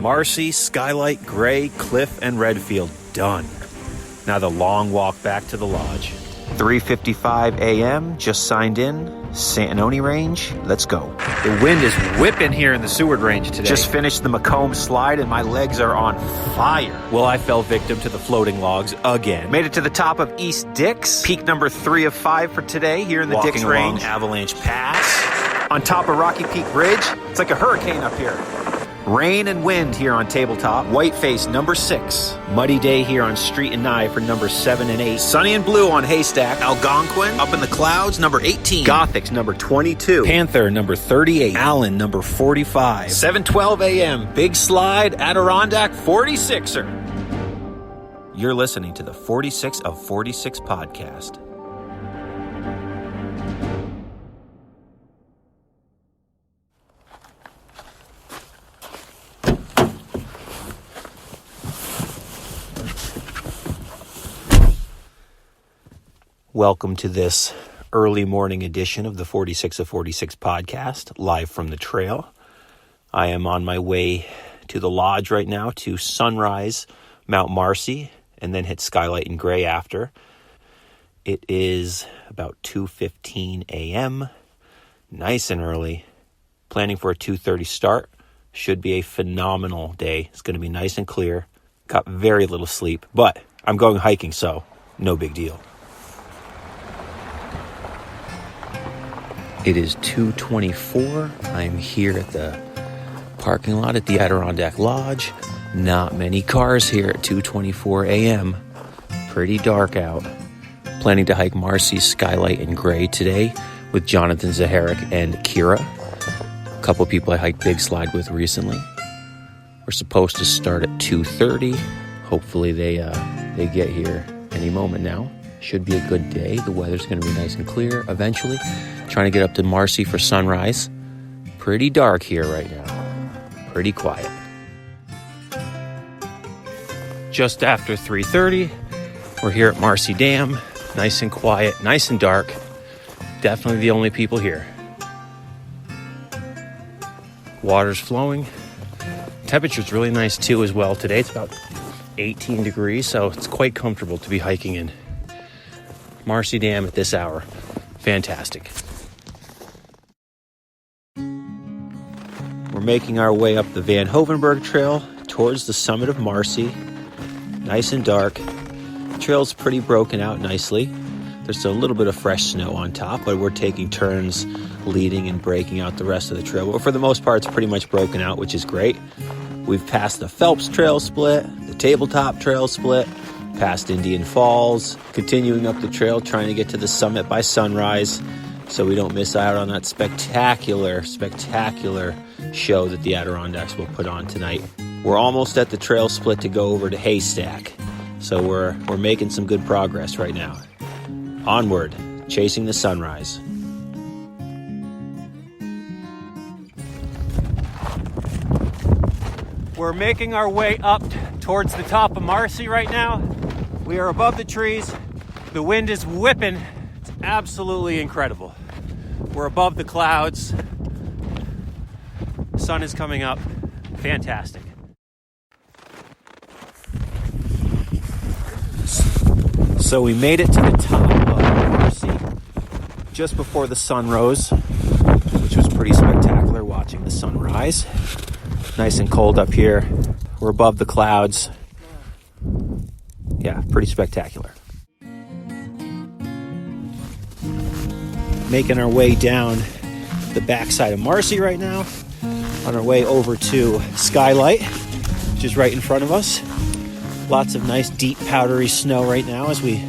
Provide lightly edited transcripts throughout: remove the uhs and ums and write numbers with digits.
Marcy, Skylight, Gray, Cliff, and Redfield done. Now the long walk back to the lodge. 3:55 a.m., just signed in. Santanoni Range, let's go. The wind is whipping here in the Seward Range today. Just finished the Macomb slide and my legs are on fire. Well, I fell victim to the floating logs again. Made it to the top of East Dix. Peak number 3 of 5 for today here in the Dix Range. Avalanche Pass. On top of Rocky Peak Bridge, it's like a hurricane up here. Rain and wind here on Tabletop. Whiteface, number 6. Muddy day here on Street and Nye for number 7 and 8. Sunny and blue on Haystack. Algonquin, up in the clouds, number 18. Gothics, number 22. Panther, number 38. Allen, number 45. 7:12 a.m. Big Slide, Adirondack, 46er. You're listening to the 46 of 46 podcast. Welcome to this early morning edition of the 46 of 46 podcast, live from the trail. I am on my way to the lodge right now to Sunrise, Mount Marcy, and then hit Skylight and Gray after. It is about 2:15 a.m., nice and early. Planning for a 2:30 start. Should be a phenomenal day. It's going to be nice and clear. Got very little sleep, but I'm going hiking, so no big deal. It is 2:24. I'm here at the parking lot at the Adirondack Lodge. Not many cars here at 2:24 a.m. Pretty dark out. Planning to hike Marcy, Skylight, and Gray today with Jonathan Zaharik and Kira. A couple people I hiked Big Slide with recently. We're supposed to start at 2:30. Hopefully they get here any moment now. Should be a good day. The weather's going to be nice and clear eventually. Trying to get up to Marcy for sunrise. Pretty dark here right now. Pretty quiet. Just after 3:30, we're here at Marcy Dam. Nice and quiet, nice and dark. Definitely the only people here. Water's flowing. Temperature's really nice too as well today. It's about 18 degrees, so it's quite comfortable to be hiking in Marcy Dam at this hour. Fantastic. We're making our way up the Van Hovenberg Trail towards the summit of Marcy. Nice and dark. The trail's pretty broken out nicely. There's a little bit of fresh snow on top, but we're taking turns leading and breaking out the rest of the trail. But for the most part, it's pretty much broken out, which is great. We've passed the Phelps Trail split, the Tabletop Trail split, past Indian Falls, continuing up the trail, trying to get to the summit by sunrise so we don't miss out on that spectacular show that the Adirondacks will put on tonight. We're almost at the trail split to go over to Haystack, so we're making some good progress right now. Onward, chasing the sunrise. We're making our way up towards the top of Marcy right now. We are above the trees. The wind is whipping. It's absolutely incredible. We're above the clouds. The sun is coming up. Fantastic. So we made it to the top of Marcy just before the sun rose, which was pretty spectacular watching the sun rise. Nice and cold up here. We're above the clouds. Yeah, pretty spectacular. Making our way down the backside of Marcy right now. On our way over to Skylight, which is right in front of us. Lots of nice deep powdery snow right now as we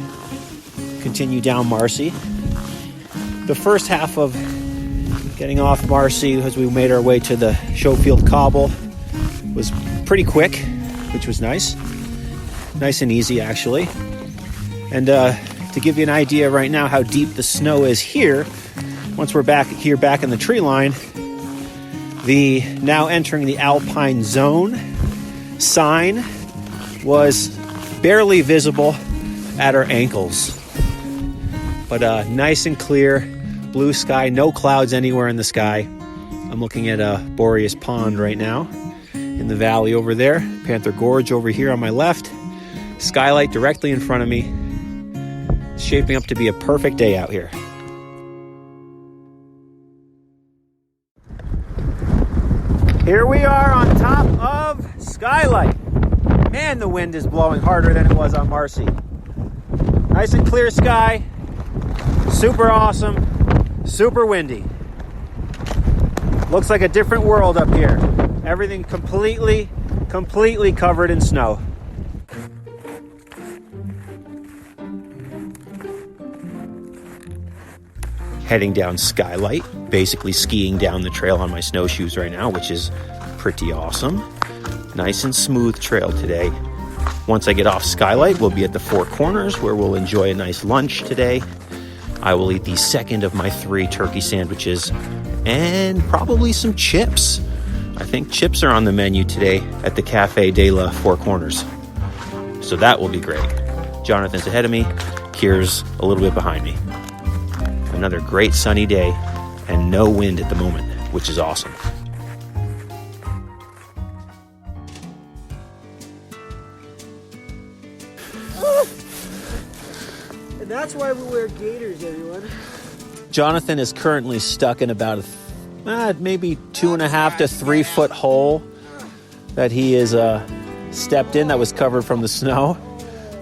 continue down Marcy. The first half of getting off Marcy as we made our way to the Schofield Cobble was pretty quick, which was nice. Nice and easy, actually. And to give you an idea right now how deep the snow is here, once we're back in the tree line, the now entering the Alpine Zone sign was barely visible at our ankles. But nice and clear, blue sky, no clouds anywhere in the sky. I'm looking at Boreas Pond right now. in the valley over there. Panther Gorge over here on my left. Skylight directly in front of me. It's shaping up to be a perfect day out here. Here we are on top of Skylight. Man, the wind is blowing harder than it was on Marcy. Nice and clear sky. Super awesome. Super windy. Looks like a different world up here. Everything completely covered in snow. Heading down Skylight, basically skiing down the trail on my snowshoes right now, which is pretty awesome. Nice and smooth trail today. Once I get off Skylight, we'll be at the Four Corners where we'll enjoy a nice lunch today. I will eat the second of my 3 turkey sandwiches and probably some chips. I think chips are on the menu today at the Cafe de la Four Corners. So that will be great. Jonathan's ahead of me. Kira's a little bit behind me. Another great sunny day and no wind at the moment, which is awesome. And that's why we wear gaiters, everyone. Jonathan is currently stuck in about maybe 2.5 to 3 foot hole that he is stepped in that was covered from the snow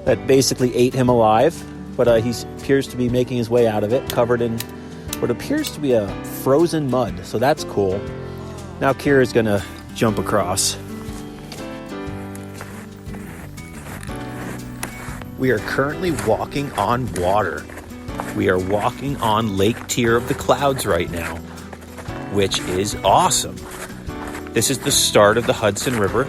that basically ate him alive. But he appears to be making his way out of it, covered in what appears to be a frozen mud. So that's cool. Now Kira's gonna jump across. We are currently walking on water. We are walking on Lake Tier of the Clouds right now, which is awesome. This is the start of the Hudson River.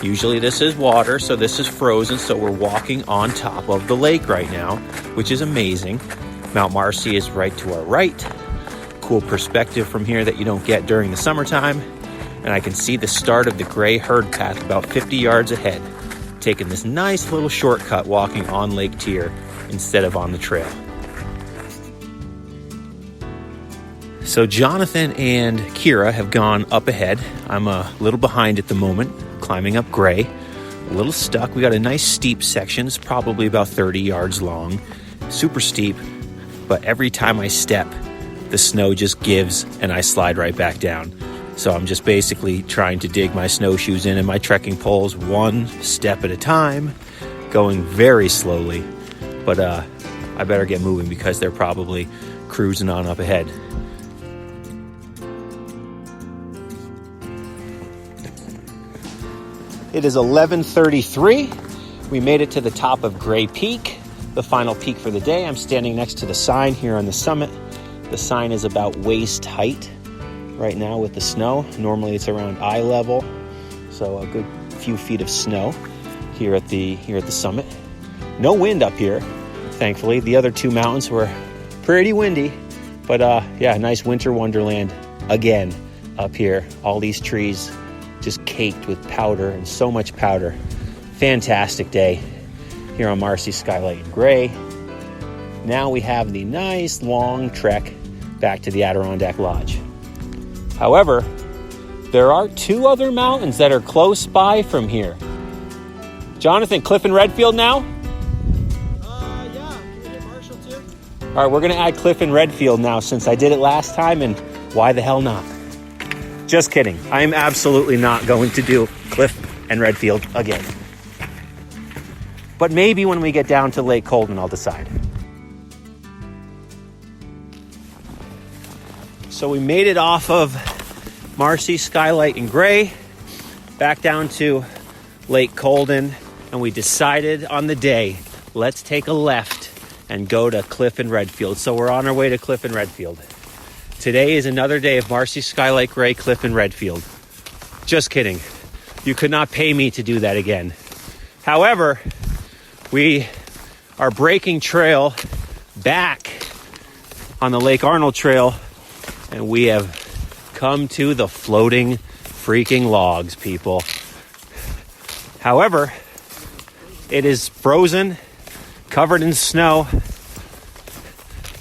Usually this is water, so this is frozen, so we're walking on top of the lake right now, which is amazing. Mount Marcy is right to our right. Cool perspective from here that you don't get during the summertime. And I can see the start of the gray herd path about 50 yards ahead, taking this nice little shortcut walking on Lake Tier instead of on the trail. So Jonathan and Kira have gone up ahead. I'm a little behind at the moment, climbing up gray, a little stuck. We got a nice steep section. It's probably about 30 yards long, super steep, but every time I step, the snow just gives and I slide right back down. So I'm just basically trying to dig my snowshoes in and my trekking poles one step at a time, going very slowly, but I better get moving because they're probably cruising on up ahead. It is 11:33. We made it to the top of Gray Peak, the final peak for the day. I'm standing next to the sign here on the summit. The sign is about waist height right now with the snow. Normally it's around eye level, so a good few feet of snow here at the summit. No wind up here, thankfully. The other 2 mountains were pretty windy, but yeah, nice winter wonderland again up here. All these trees just caked with powder and so much powder. Fantastic day here on Marcy, Skylight, and Gray. Now we have the nice long trek back to the Adirondack Lodge. However, there are 2 other mountains that are close by from here. Jonathan, Cliff and Redfield now? Yeah. Can we hit Marshall too? All right, we're gonna add Cliff and Redfield now since I did it last time, and why the hell not? Just kidding. I am absolutely not going to do Cliff and Redfield again. But maybe when we get down to Lake Colden, I'll decide. So we made it off of Marcy, Skylight, and Gray, back down to Lake Colden, and we decided on the day, let's take a left and go to Cliff and Redfield. So we're on our way to Cliff and Redfield. Today is another day of Marcy, Skylight, Gray, Cliff, and Redfield. Just kidding. You could not pay me to do that again. However, we are breaking trail back on the Lake Arnold Trail, and we have come to the floating freaking logs, people. However, it is frozen, covered in snow,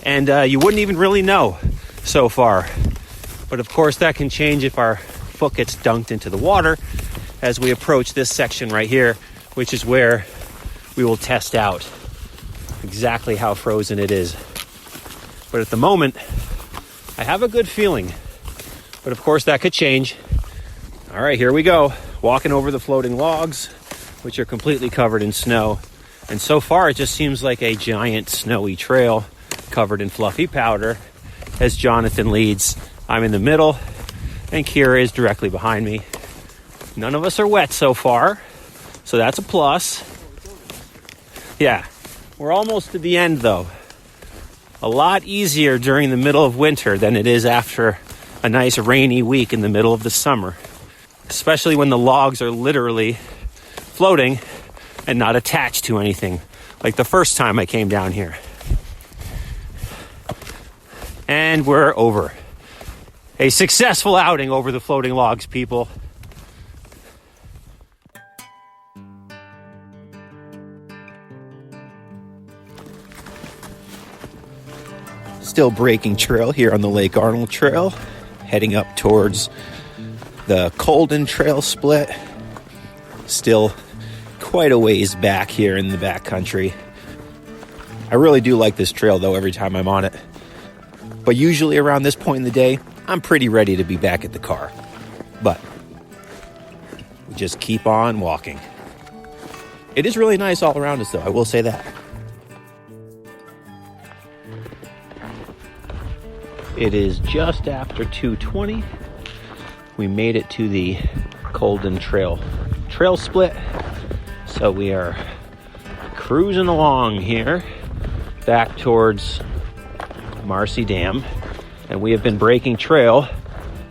and you wouldn't even really know so far. But of course that can change if our foot gets dunked into the water as we approach this section right here, which is where we will test out exactly how frozen it is. But at the moment, I have a good feeling. But of course, that could change. All right, here we go. Walking over the floating logs, which are completely covered in snow. And so far, it just seems like a giant snowy trail covered in fluffy powder as Jonathan leads. I'm in the middle, and Kira is directly behind me. None of us are wet so far, so that's a plus. Yeah, we're almost to the end, though. A lot easier during the middle of winter than it is after a nice rainy week in the middle of the summer, especially when the logs are literally floating and not attached to anything, like the first time I came down here. And we're over. A successful outing over the floating logs, people. Still breaking trail here on the Lake Arnold Trail, heading up towards the Colden Trail split. Still quite a ways back here in the backcountry. I really do like this trail, though, every time I'm on it. But usually around this point in the day, I'm pretty ready to be back at the car. But we just keep on walking. It is really nice all around us, though, I will say that. It is just after 2:20. We made it to the Colden Trail split. So we are cruising along here back towards Marcy Dam. And we have been breaking trail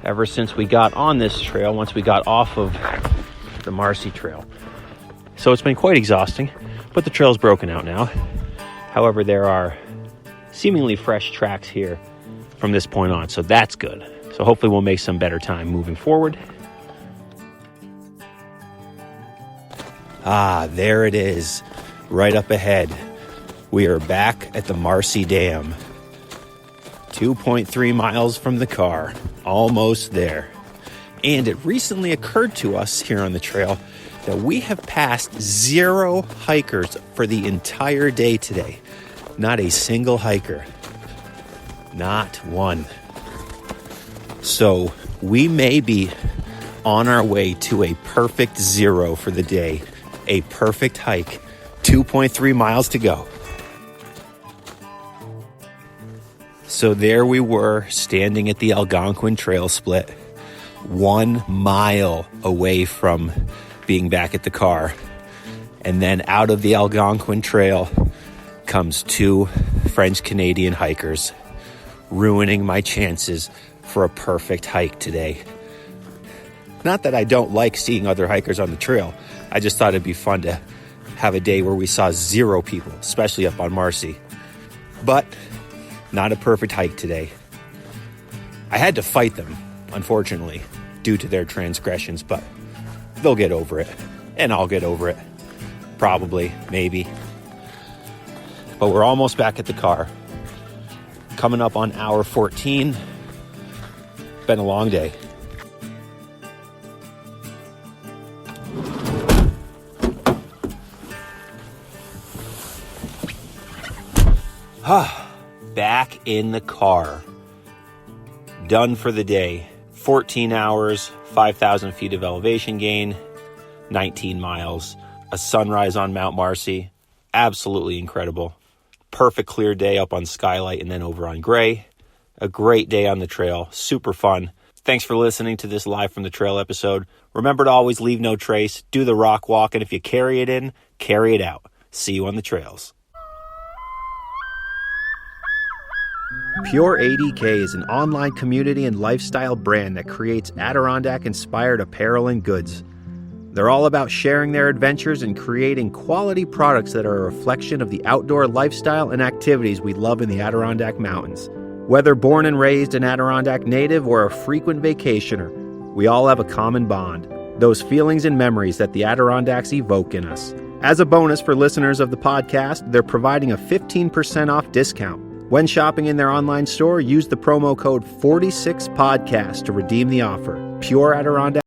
ever since we got on this trail, once we got off of the Marcy Trail. So it's been quite exhausting, but the trail's broken out now. However, there are seemingly fresh tracks here from this point on, so that's good. So hopefully we'll make some better time moving forward. There it is, right up ahead. We are back at the Marcy Dam. 2.3 miles from the car, almost there. And it recently occurred to us here on the trail that we have passed 0 hikers for the entire day today. Not a single hiker. Not one. So we may be on our way to a perfect 0 for the day. A perfect hike. 2.3 miles to go. So there we were, standing at the Algonquin Trail split, 1 mile away from being back at the car. And then out of the Algonquin Trail comes 2 French-Canadian hikers, ruining my chances for a perfect hike today. Not that I don't like seeing other hikers on the trail. I just thought it'd be fun to have a day where we saw 0 people, especially up on Marcy. But not a perfect hike today. I had to fight them, unfortunately, due to their transgressions, but they'll get over it. And I'll get over it. Probably, maybe. But we're almost back at the car. Coming up on hour 14. Been a long day. Back in the car. Done for the day. 14 hours, 5,000 feet of elevation gain, 19 miles, a sunrise on Mount Marcy. Absolutely incredible. Perfect clear day up on Skylight and then over on Gray. A great day on the trail. Super fun. Thanks for listening to this Live from the Trail episode. Remember to always leave no trace. Do the rock walk, and if you carry it in, carry it out. See you on the trails. Pure ADK is an online community and lifestyle brand that creates Adirondack-inspired apparel and goods. They're all about sharing their adventures and creating quality products that are a reflection of the outdoor lifestyle and activities we love in the Adirondack Mountains. Whether born and raised an Adirondack native or a frequent vacationer, we all have a common bond, those feelings and memories that the Adirondacks evoke in us. As a bonus for listeners of the podcast, they're providing a 15% off discount. When shopping in their online store, use the promo code 46podcast to redeem the offer. Pure Adirondack